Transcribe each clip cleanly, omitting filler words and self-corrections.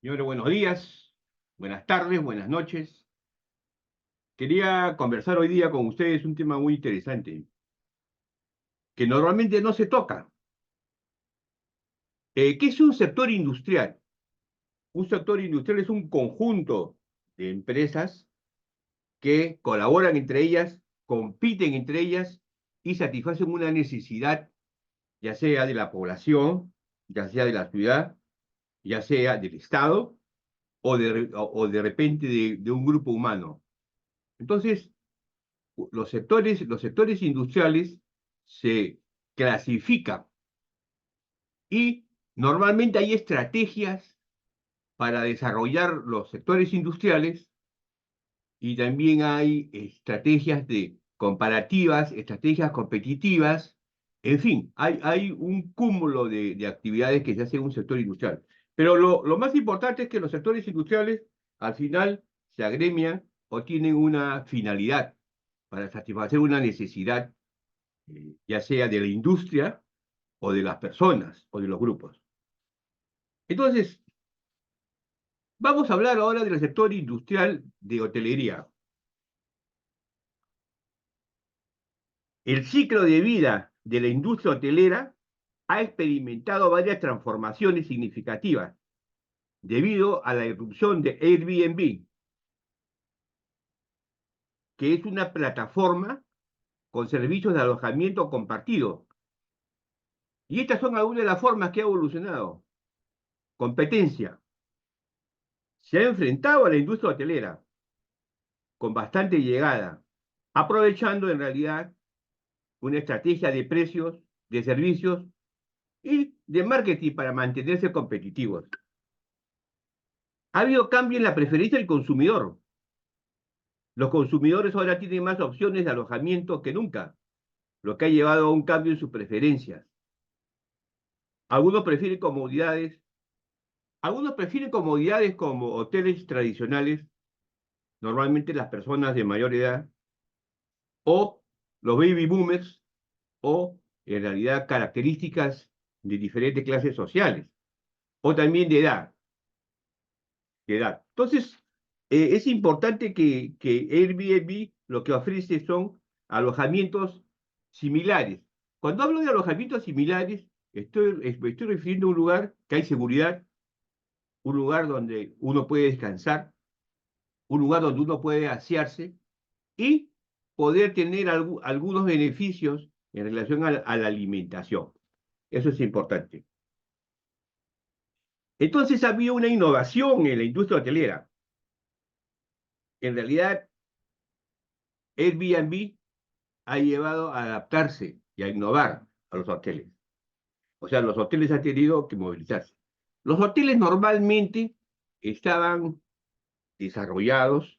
Señores, buenos días, buenas tardes, buenas noches. Quería conversar hoy día con ustedes un tema muy interesante, que normalmente no se toca. ¿Qué es un sector industrial? Un sector industrial es un conjunto de empresas que colaboran entre ellas, compiten entre ellas y satisfacen una necesidad, ya sea de la población, ya sea de la ciudad, ya sea del Estado o de repente de un grupo humano. Entonces, los sectores industriales se clasifican y normalmente hay estrategias para desarrollar los sectores industriales y también hay estrategias de comparativas, estrategias competitivas, en fin, hay un cúmulo de actividades que se hace en un sector industrial. Pero lo más importante es que los sectores industriales al final se agremian o tienen una finalidad para satisfacer una necesidad ya sea de la industria o de las personas o de los grupos. Entonces, vamos a hablar ahora del sector industrial de hotelería. El ciclo de vida de la industria hotelera ha experimentado varias transformaciones significativas debido a la irrupción de Airbnb, que es una plataforma con servicios de alojamiento compartido. Y estas son algunas de las formas que ha evolucionado. Competencia. Se ha enfrentado a la industria hotelera con bastante llegada, aprovechando en realidad una estrategia de precios, de servicios y de marketing para mantenerse competitivos. Ha habido cambio en la preferencia del consumidor. Los consumidores ahora tienen más opciones de alojamiento que nunca, lo que ha llevado a un cambio en sus preferencias. Algunos prefieren comodidades, algunos prefieren comodidades como hoteles tradicionales, normalmente las personas de mayor edad, o los baby boomers, o en realidad características de diferentes clases sociales, o también de edad. Entonces, es importante que Airbnb lo que ofrece son alojamientos similares. Cuando hablo de alojamientos similares, me estoy refiriendo a un lugar que hay seguridad, un lugar donde uno puede descansar, un lugar donde uno puede asearse y poder tener algunos beneficios en relación a la alimentación. Eso es importante. Entonces había una innovación en la industria hotelera. En realidad, Airbnb ha llevado a adaptarse y a innovar a los hoteles. O sea, los hoteles han tenido que movilizarse. Los hoteles normalmente estaban desarrollados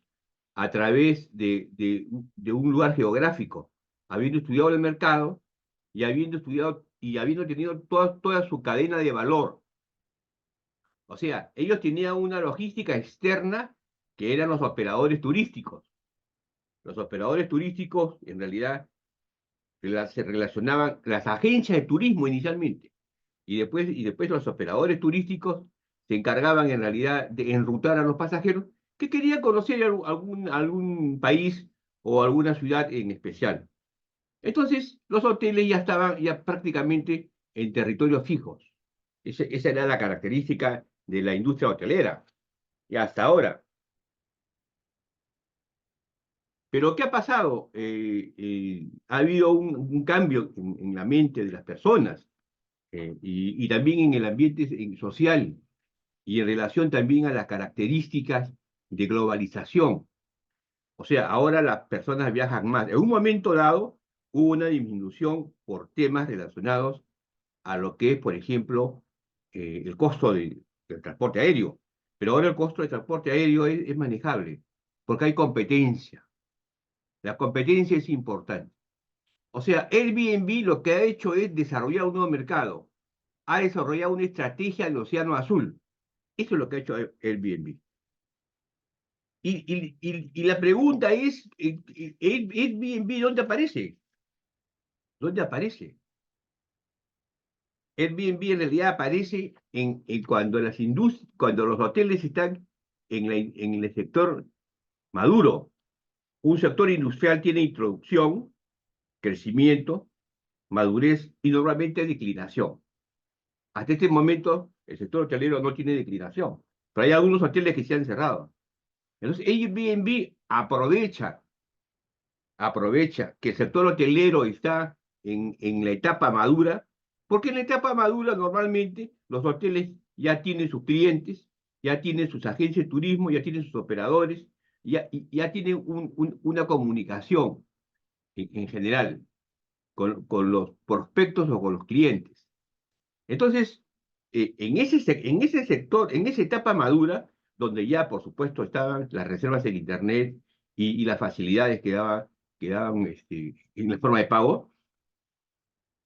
a través de un lugar geográfico, habiendo estudiado el mercado y habiendo estudiado y habiendo tenido toda su cadena de valor. O sea, ellos tenían una logística externa que eran los operadores turísticos. Los operadores turísticos, en realidad, se relacionaban las agencias de turismo inicialmente, y después los operadores turísticos se encargaban en realidad de enrutar a los pasajeros que querían conocer algún país o alguna ciudad en especial. Entonces, los hoteles ya estaban ya prácticamente en territorios fijos. Esa era la característica de la industria hotelera, y hasta ahora. Pero ¿qué ha pasado? Ha habido un cambio en la mente de las personas, y también en el ambiente social y en relación también a las características de globalización. O sea, ahora las personas viajan más. En un momento dado hubo una disminución por temas relacionados a lo que es, por ejemplo, el costo del transporte aéreo. Pero ahora el costo del transporte aéreo es manejable, porque hay competencia. La competencia es importante. O sea, Airbnb lo que ha hecho es desarrollar un nuevo mercado. Ha desarrollado una estrategia del Océano Azul. Eso es lo que ha hecho Airbnb. Y la pregunta es, Airbnb, ¿dónde aparece? ¿Dónde aparece? Airbnb en realidad aparece cuando cuando los hoteles están en el sector maduro. Un sector industrial tiene introducción, crecimiento, madurez y normalmente declinación. Hasta este momento, el sector hotelero no tiene declinación, pero hay algunos hoteles que se han cerrado. Entonces, Airbnb aprovecha que el sector hotelero está en la etapa madura, porque en la etapa madura normalmente los hoteles ya tienen sus clientes, ya tienen sus agencias de turismo, ya tienen sus operadores, ya tienen una comunicación en general con los prospectos o con los clientes. Entonces, en ese sector, en esa etapa madura, donde ya, por supuesto, estaban las reservas en Internet y las facilidades que daban en la forma de pago,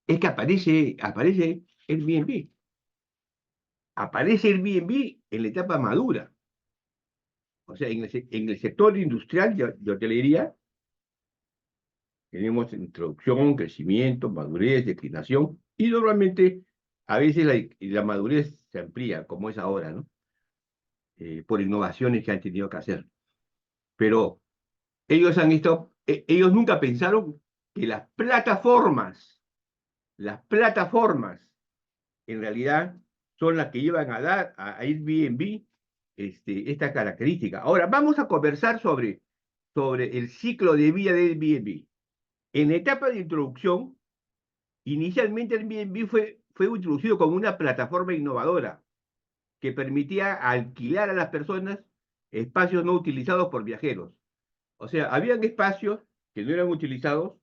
es que aparece Airbnb. Aparece Airbnb en la etapa madura. O sea, en el sector industrial de hotelería, tenemos introducción, crecimiento, madurez, declinación, y normalmente a veces la madurez se amplía, como es ahora, ¿no? Por innovaciones que han tenido que hacer. Pero ellos nunca pensaron que las plataformas, en realidad, son las que llevan a dar a Airbnb esta característica. Ahora, vamos a conversar sobre el ciclo de vida de Airbnb. En la etapa de introducción, inicialmente Airbnb fue introducido como una plataforma innovadora que permitía alquilar a las personas espacios no utilizados por viajeros. O sea, habían espacios que no eran utilizados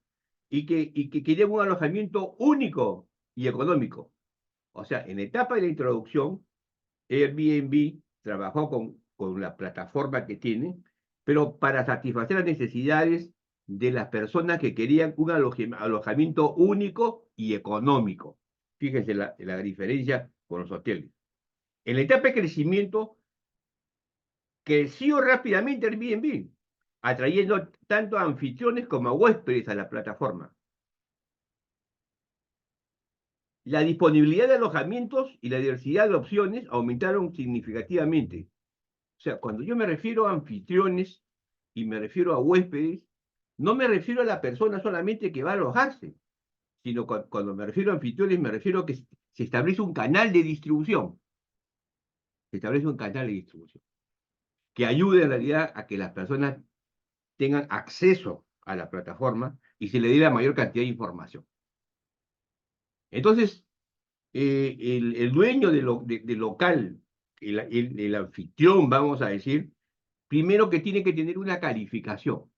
y que querían un alojamiento único y económico. O sea, en la etapa de la introducción, Airbnb trabajó con la plataforma que tiene, pero para satisfacer las necesidades de las personas que querían un alojamiento único y económico. Fíjense la diferencia con los hoteles. En la etapa de crecimiento, creció rápidamente Airbnb, atrayendo tanto a anfitriones como a huéspedes a la plataforma. La disponibilidad de alojamientos y la diversidad de opciones aumentaron significativamente. O sea, cuando yo me refiero a anfitriones y me refiero a huéspedes, no me refiero a la persona solamente que va a alojarse, sino cuando me refiero a anfitriones, me refiero a que se establece un canal de distribución. Se establece un canal de distribución que ayude en realidad a que las personas tengan acceso a la plataforma y se le dé la mayor cantidad de información. Entonces, el dueño de local, el anfitrión, vamos a decir, primero que tiene que tener una calificación.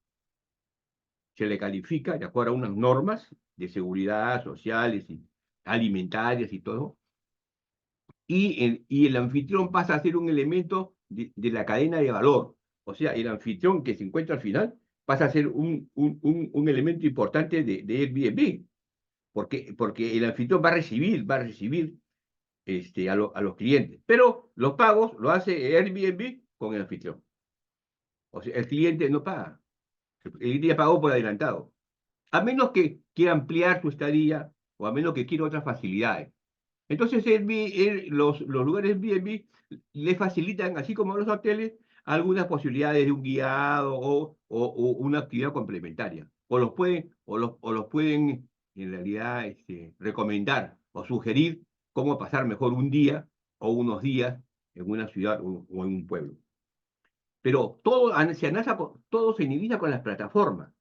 Se le califica de acuerdo a unas normas de seguridad sociales y alimentarias y todo, y el anfitrión pasa a ser un elemento de la cadena de valor. O sea, el anfitrión que se encuentra al final pasa a ser un elemento importante de Airbnb, porque el anfitrión va a recibir a los clientes, pero los pagos lo hace Airbnb con el anfitrión. O sea, el cliente no paga, el cliente ya pagó por adelantado, a menos que quiera ampliar su estadía o a menos que quiera otras facilidades. Entonces, los lugares Airbnb le facilitan, así como a los hoteles, algunas posibilidades de un guiado o una actividad complementaria. O los pueden en realidad, recomendar o sugerir cómo pasar mejor un día o unos días en una ciudad o en un pueblo. Pero todo se inicia con las plataformas.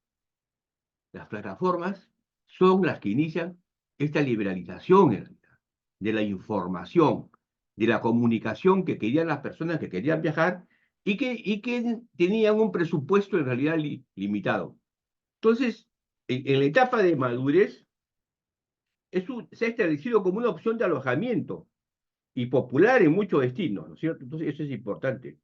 Las plataformas son las que inician esta liberalización en realidad, de la información, de la comunicación que querían las personas que querían viajar y que tenían un presupuesto en realidad limitado. Entonces, en la etapa de madurez, se ha establecido como una opción de alojamiento y popular en muchos destinos, ¿no es cierto? Entonces, eso es importante.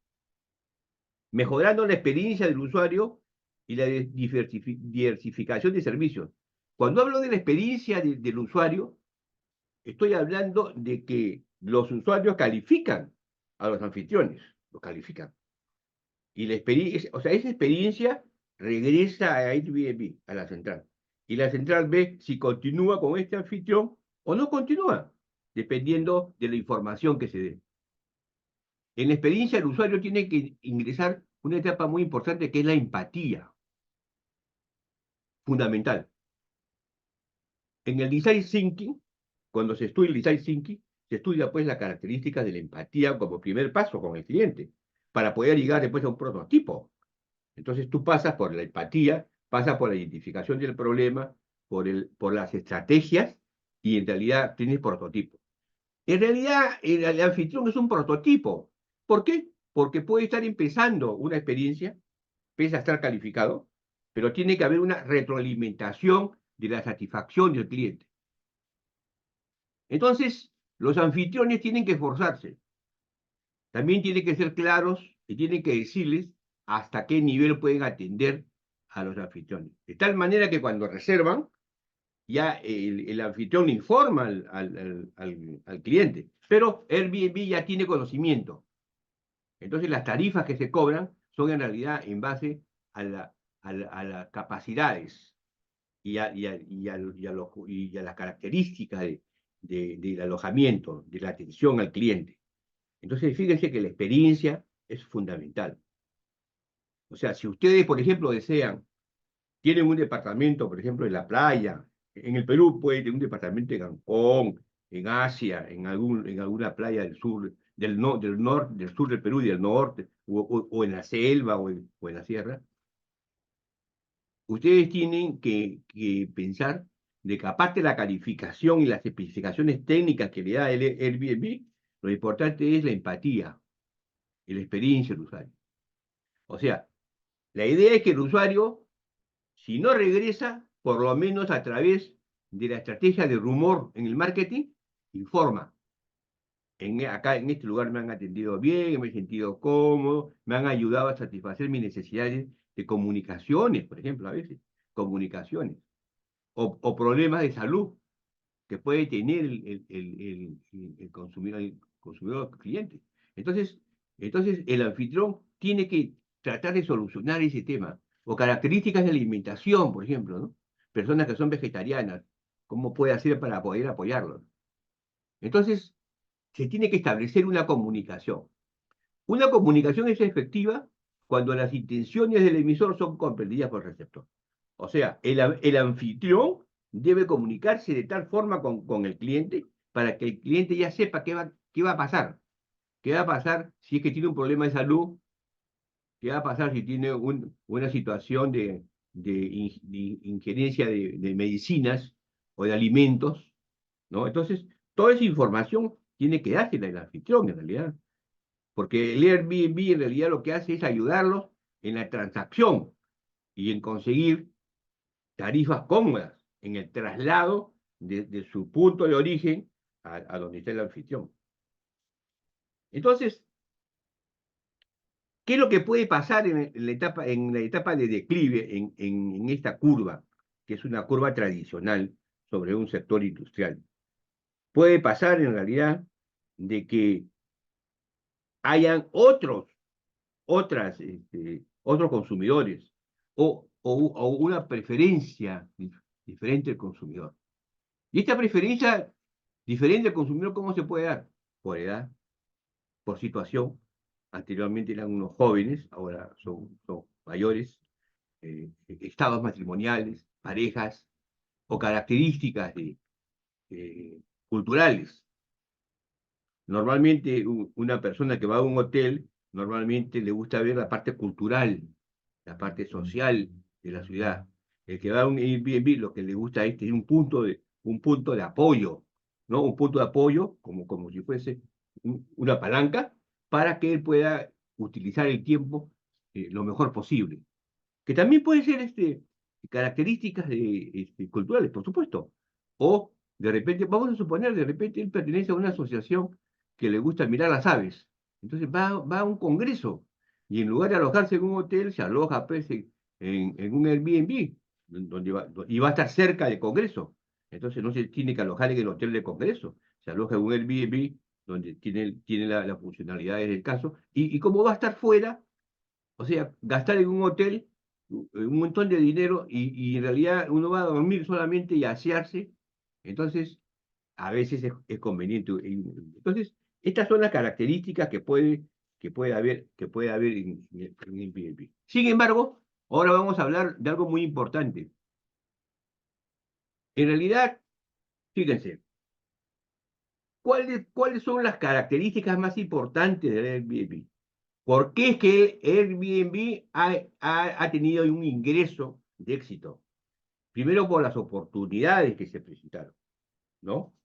Mejorando la experiencia del usuario y la diversificación de servicios. Cuando hablo de la experiencia del usuario, estoy hablando de que los usuarios califican a los anfitriones, los califican. Y la experiencia, o sea, esa experiencia regresa a Airbnb, a la central. Y la central ve si continúa con este anfitrión o no continúa. dependiendo de la información que se dé. En la experiencia, el usuario tiene que ingresar una etapa muy importante que es la empatía, fundamental. En el design thinking, cuando se estudia el design thinking, se estudia pues la característica de la empatía como primer paso con el cliente, para poder llegar después a un prototipo. Entonces tú pasas por la empatía, pasas por la identificación del problema, por las estrategias, y en realidad tienes prototipo. En realidad, el anfitrión es un prototipo. ¿Por qué? Porque puede estar empezando una experiencia, pese a estar calificado, pero tiene que haber una retroalimentación de la satisfacción del cliente. Entonces, los anfitriones tienen que esforzarse. También tienen que ser claros y tienen que decirles hasta qué nivel pueden atender a los anfitriones. De tal manera que cuando reservan, ya el anfitrión informa al cliente. Pero Airbnb ya tiene conocimiento. Entonces las tarifas que se cobran son en realidad en base a las capacidades y a las características del alojamiento, de la atención al cliente. Entonces fíjense que la experiencia es fundamental. O sea, si ustedes, por ejemplo, tienen un departamento, por ejemplo, en la playa, en el Perú puede tener un departamento en Cancún, en Asia, en alguna playa del sur, del sur del Perú y del norte, o en la selva o en la sierra, ustedes tienen que pensar de que aparte de la calificación y las especificaciones técnicas que le da el Airbnb, lo importante es la empatía y la experiencia del usuario. O sea, la idea es que el usuario, si no regresa, por lo menos a través de la estrategia de rumor en el marketing, informa. Acá en este lugar me han atendido bien, me he sentido cómodo, me han ayudado a satisfacer mis necesidades de comunicaciones, por ejemplo, a veces, comunicaciones, o problemas de salud que puede tener el consumidor cliente. Entonces, entonces, el anfitrión tiene que tratar de solucionar ese tema. O características de alimentación, por ejemplo, ¿no? Personas que son vegetarianas, ¿cómo puede hacer para poder apoyarlos? Entonces, se tiene que establecer una comunicación. Una comunicación es efectiva cuando las intenciones del emisor son comprendidas por el receptor. O sea, el anfitrión debe comunicarse de tal forma con el cliente para que el cliente ya sepa qué va a pasar. ¿Qué va a pasar si es que tiene un problema de salud? ¿Qué va a pasar si tiene una situación de injerencia de medicinas o de alimentos? ¿No? Entonces, toda esa información tiene que dársela el anfitrión, en realidad. Porque el Airbnb en realidad lo que hace es ayudarlos en la transacción y en conseguir tarifas cómodas en el traslado de su punto de origen a donde está el anfitrión. Entonces, ¿qué es lo que puede pasar en la etapa de declive, en esta curva, que es una curva tradicional sobre un sector industrial? Puede pasar en realidad de que hayan otros consumidores o una preferencia diferente del consumidor. Y esta preferencia diferente del consumidor, ¿cómo se puede dar? Por edad, por situación. Anteriormente eran unos jóvenes, ahora son mayores, estados matrimoniales, parejas o características eh, culturales. Normalmente una persona que va a un hotel, normalmente le gusta ver la parte cultural, la parte social de la ciudad. El que va a un Airbnb, lo que le gusta es tener un punto de apoyo, ¿no? Un punto de apoyo, como si fuese una palanca, para que él pueda utilizar el tiempo lo mejor posible. Que también puede ser características culturales, por supuesto. O de repente, vamos a suponer, de repente él pertenece a una asociación que le gusta mirar las aves. Entonces va a un congreso y en lugar de alojarse en un hotel, se aloja pues, en un Airbnb y va a estar cerca del congreso. Entonces no se tiene que alojar en el hotel del congreso, se aloja en un Airbnb donde tiene las funcionalidades del caso. Y como va a estar fuera, o sea, gastar en un hotel un montón de dinero y en realidad uno va a dormir solamente y a asearse. Entonces, a veces es conveniente. Entonces, estas son las características que puede haber en el Airbnb. Sin embargo, ahora vamos a hablar de algo muy importante. En realidad, fíjense, ¿cuáles son las características más importantes del Airbnb? ¿Por qué es que el Airbnb ha tenido un ingreso de éxito? Primero por las oportunidades que se presentaron, ¿no?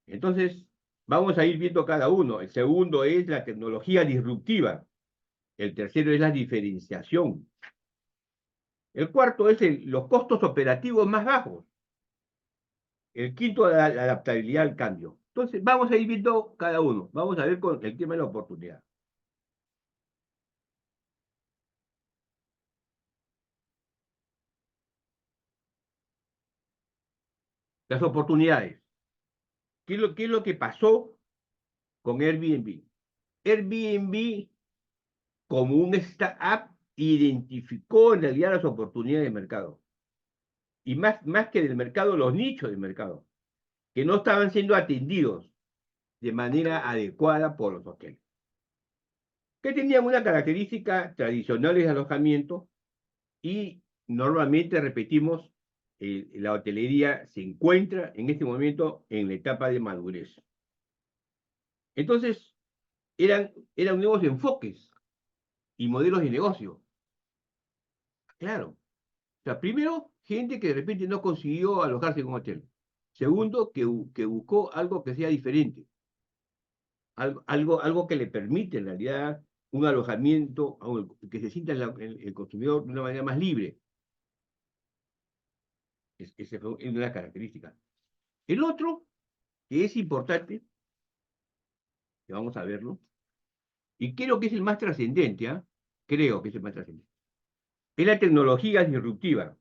Entonces, vamos a ir viendo cada uno. El segundo es la tecnología disruptiva. El tercero es la diferenciación. El cuarto es los costos operativos más bajos. El quinto, la adaptabilidad al cambio. Entonces, vamos a ir viendo cada uno. Vamos a ver con el tema de la oportunidad. Las oportunidades. ¿Qué es lo que pasó con Airbnb? Airbnb, como un startup, identificó en realidad las oportunidades de mercado. Y más que del mercado, los nichos del mercado, que no estaban siendo atendidos de manera adecuada por los hoteles, que tenían una característica tradicionales de alojamiento y normalmente, repetimos, la hotelería se encuentra en este momento en la etapa de madurez. Entonces, eran nuevos enfoques y modelos de negocio. Claro. O sea, primero, gente que de repente no consiguió alojarse en un hotel. Segundo, que buscó algo que sea diferente. Algo que le permite en realidad un alojamiento, que se sienta el consumidor de una manera más libre. Esa es una de las características. El otro, que es importante, que vamos a verlo, y creo que es el más trascendente, ¿ah? Creo que es el más trascendente, es la tecnología disruptiva.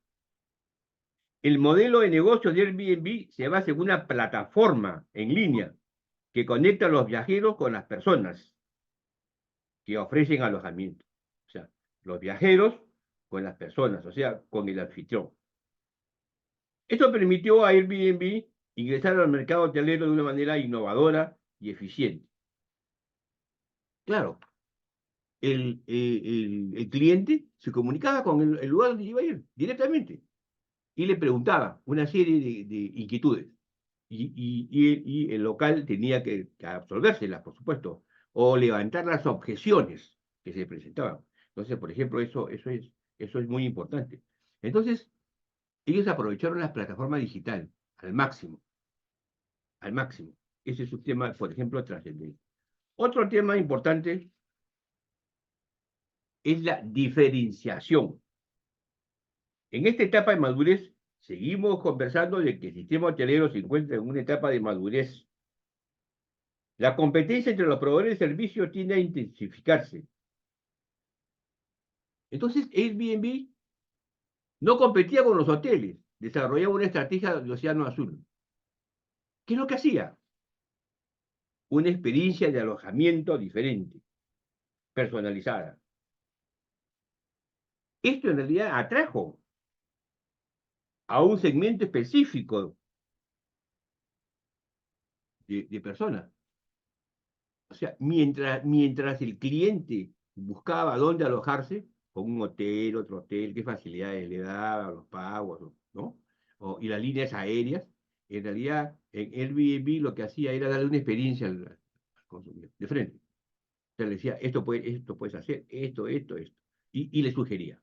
El modelo de negocio de Airbnb se basa en una plataforma en línea que conecta a los viajeros con las personas que ofrecen alojamiento. O sea, los viajeros con las personas, o sea, con el anfitrión. Esto permitió a Airbnb ingresar al mercado hotelero de una manera innovadora y eficiente. Claro, el cliente se comunicaba con el lugar donde iba a ir directamente y le preguntaba una serie de inquietudes. Y el local tenía que absolvérselas, por supuesto, o levantar las objeciones que se presentaban. Entonces, por ejemplo, eso es muy importante. Entonces, ellos aprovecharon la plataforma digital al máximo, al máximo. Ese es un tema, por ejemplo, trascendente. Otro tema importante es la diferenciación. En esta etapa de madurez, seguimos conversando de que el sistema hotelero se encuentra en una etapa de madurez. La competencia entre los proveedores de servicios tiende a intensificarse. Entonces, Airbnb no competía con los hoteles, desarrollaba una estrategia de océano azul. ¿Qué es lo que hacía? Una experiencia de alojamiento diferente, personalizada. Esto en realidad atrajo a un segmento específico de personas. O sea, mientras el cliente buscaba dónde alojarse, con un hotel, otro hotel, qué facilidades le daba, los pagos, ¿no? Y las líneas aéreas, en realidad en Airbnb lo que hacía era darle una experiencia al consumidor, de frente. O sea, le decía, esto puedes hacer, esto. Y le sugería.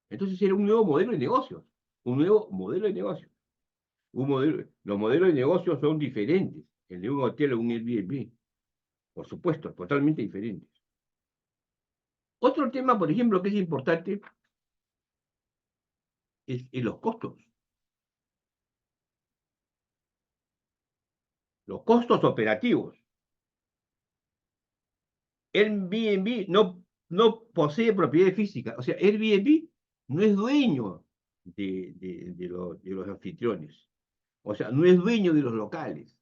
Entonces era un nuevo modelo de negocios, un nuevo modelo de negocios. Los modelos de negocios son diferentes, el de un hotel o un Airbnb. Por supuesto, totalmente diferentes. Otro tema, por ejemplo, que es importante es los costos. Los costos operativos. Airbnb no posee propiedad física. O sea, Airbnb no es dueño de los anfitriones. O sea, no es dueño de los locales.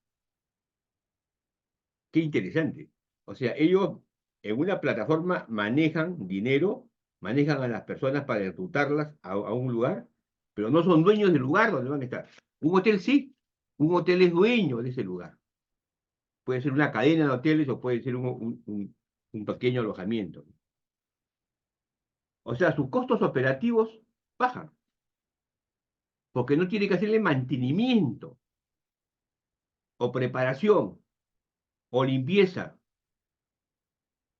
Qué interesante. O sea, ellos en una plataforma manejan dinero, manejan a las personas para reclutarlas a un lugar, pero no son dueños del lugar donde van a estar. Un hotel sí. Un hotel es dueño de ese lugar. Puede ser una cadena de hoteles o puede ser un pequeño alojamiento. O sea, sus costos operativos bajan, porque no tiene que hacerle mantenimiento o preparación o limpieza,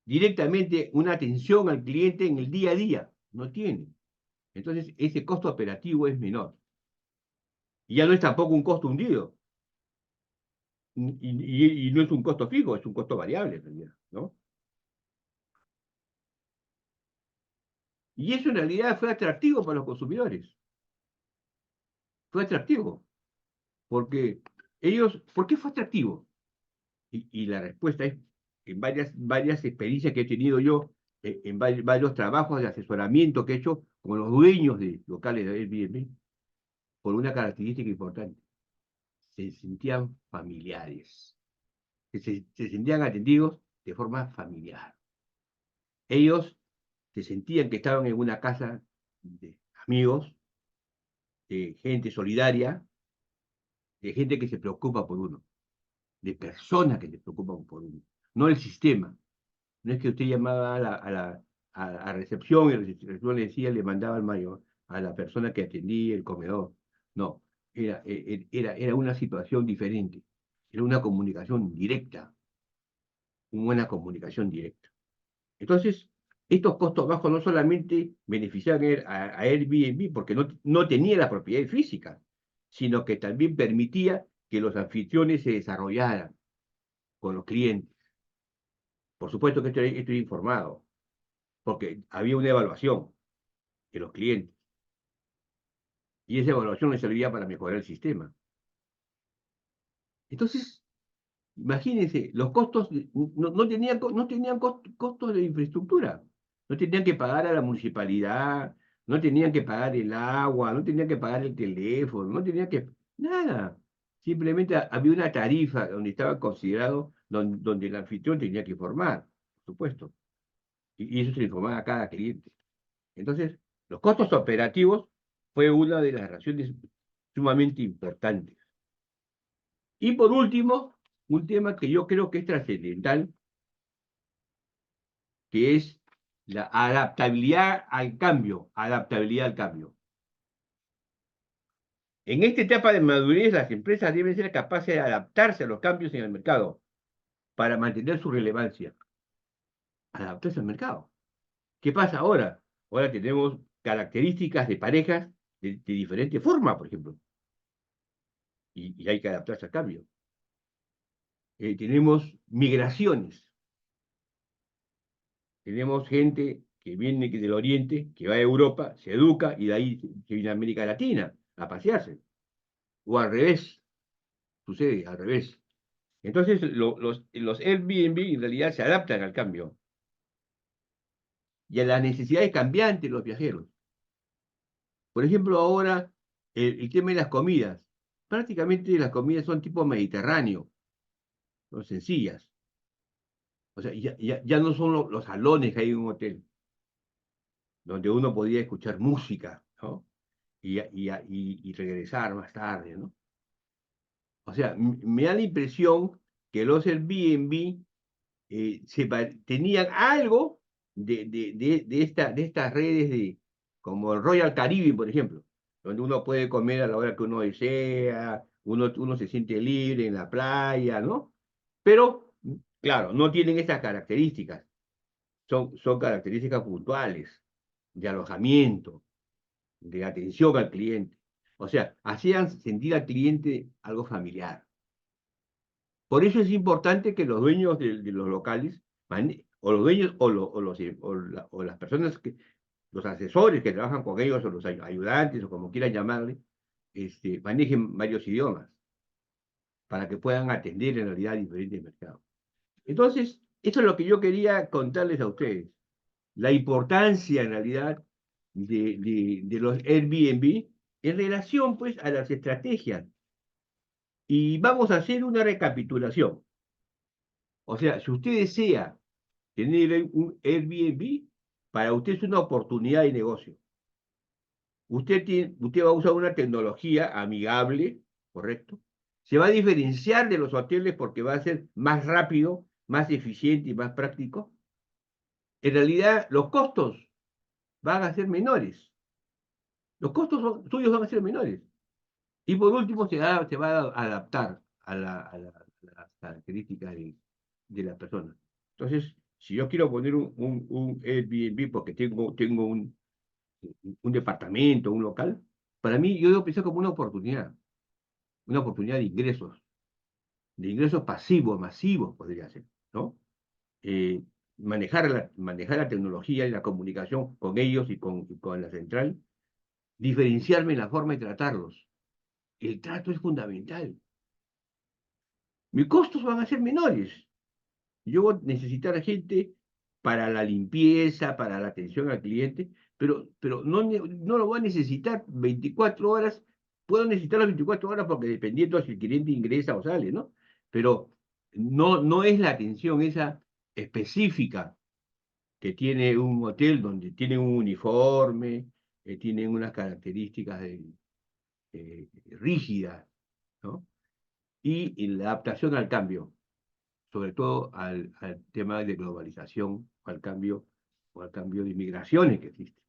directamente una atención al cliente en el día a día. No tiene. Entonces, ese costo operativo es menor. Y ya no es tampoco un costo hundido. Y no es un costo fijo, es un costo variable en realidad, ¿no? Y eso en realidad fue atractivo para los consumidores. Fue atractivo. Porque ¿por qué fue atractivo? Y la respuesta es, en varias experiencias que he tenido yo, en varios trabajos de asesoramiento que he hecho con los dueños de locales de Airbnb, por una característica importante. Se sentían familiares, se sentían atendidos de forma familiar. Ellos se sentían que estaban en una casa de amigos, de gente solidaria, de gente que se preocupa por uno, de personas que se preocupan por uno, no el sistema. No es que usted llamaba a recepción y la recepción le decía, le mandaba al mayor, a la persona que atendía el comedor. No, era una situación diferente. Era una comunicación directa, una buena comunicación directa. Entonces, estos costos bajos no solamente beneficiaban a Airbnb porque no tenía las propiedades físicas, sino que también permitía que los anfitriones se desarrollaran con los clientes. Por supuesto que estoy informado, porque había una evaluación de los clientes y esa evaluación les servía para mejorar el sistema. Entonces, imagínense, los costos no tenían costos de infraestructura, no tenían que pagar a la municipalidad, no tenían que pagar el agua, no tenían que pagar el teléfono, no tenían que nada. Simplemente había una tarifa donde estaba considerado, donde el anfitrión tenía que informar, por supuesto, y eso se le informaba a cada cliente. Entonces, los costos operativos fue una de las razones sumamente importantes. Y por último, un tema que yo creo que es trascendental, que es la adaptabilidad al cambio, adaptabilidad al cambio. En esta etapa de madurez, las empresas deben ser capaces de adaptarse a los cambios en el mercado para mantener su relevancia. Adaptarse al mercado. ¿Qué pasa ahora? Ahora tenemos características de parejas de diferente forma, por ejemplo, y hay que adaptarse al cambio. Tenemos migraciones, tenemos gente que viene del Oriente, que va a Europa, se educa y de ahí se viene a América Latina a pasearse. O al revés, sucede al revés. Entonces los Airbnb en realidad se adaptan al cambio y a las necesidades cambiantes de los viajeros. Por ejemplo, ahora el tema de las comidas. Prácticamente las comidas son tipo mediterráneo, son sencillas. O sea, ya no son los salones que hay en un hotel, donde uno podía escuchar música, ¿no? Y regresar más tarde, ¿no? O sea, me da la impresión que los Airbnb tenían algo de estas redes como el Royal Caribbean, por ejemplo, donde uno puede comer a la hora que uno desea, uno se siente libre en la playa, ¿no? Pero, claro, no tienen estas características, son características puntuales de alojamiento, de atención al cliente. O sea, hacían sentir al cliente algo familiar. Por eso es importante que los dueños de los locales, o los dueños, o las personas los asesores que trabajan con ellos, o los ayudantes, o como quieran llamarle, manejen varios idiomas para que puedan atender en realidad diferentes mercados. Entonces, esto es lo que yo quería contarles a ustedes. La importancia en realidad de los Airbnb en relación pues a las estrategias. Y vamos a hacer una recapitulación. O sea, si usted desea tener un Airbnb, para usted es una oportunidad de negocio. Usted va a usar una tecnología amigable, ¿correcto? Se va a diferenciar de los hoteles porque va a ser más rápido, más eficiente y más práctico. En realidad, los costos van a ser menores. Los costos suyos van a ser menores. Y por último, se va a adaptar a las características de la persona. Entonces, si yo quiero poner un Airbnb porque tengo un departamento, un local, para mí yo lo pensé como una oportunidad de ingresos pasivos, masivos, podría ser, ¿no? Eh, manejar la tecnología y la comunicación con ellos y con la central, diferenciarme en la forma de tratarlos. El trato es fundamental. Mis costos van a ser menores. Yo voy a necesitar gente para la limpieza, para la atención al cliente, pero no lo voy a necesitar 24 horas. Puedo necesitar las 24 horas porque dependiendo si el cliente ingresa o sale, ¿no? Pero no es la atención esa específica que tiene un hotel donde tiene un uniforme, tienen unas características rígidas, ¿no? Y la adaptación al cambio, sobre todo al tema de globalización, o al cambio de migraciones que existe.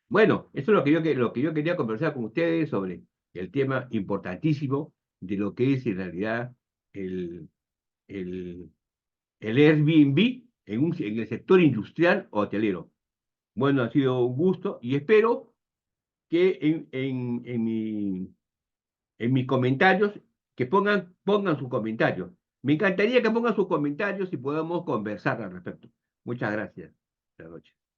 Bueno, eso es lo que yo quería conversar con ustedes sobre el tema importantísimo de lo que es en realidad el, el, el Airbnb en el sector industrial o hotelero. Bueno, ha sido un gusto y espero que en mis comentarios, que pongan sus comentarios. Me encantaría que pongan sus comentarios y podamos conversar al respecto. Muchas gracias. Buenas noches.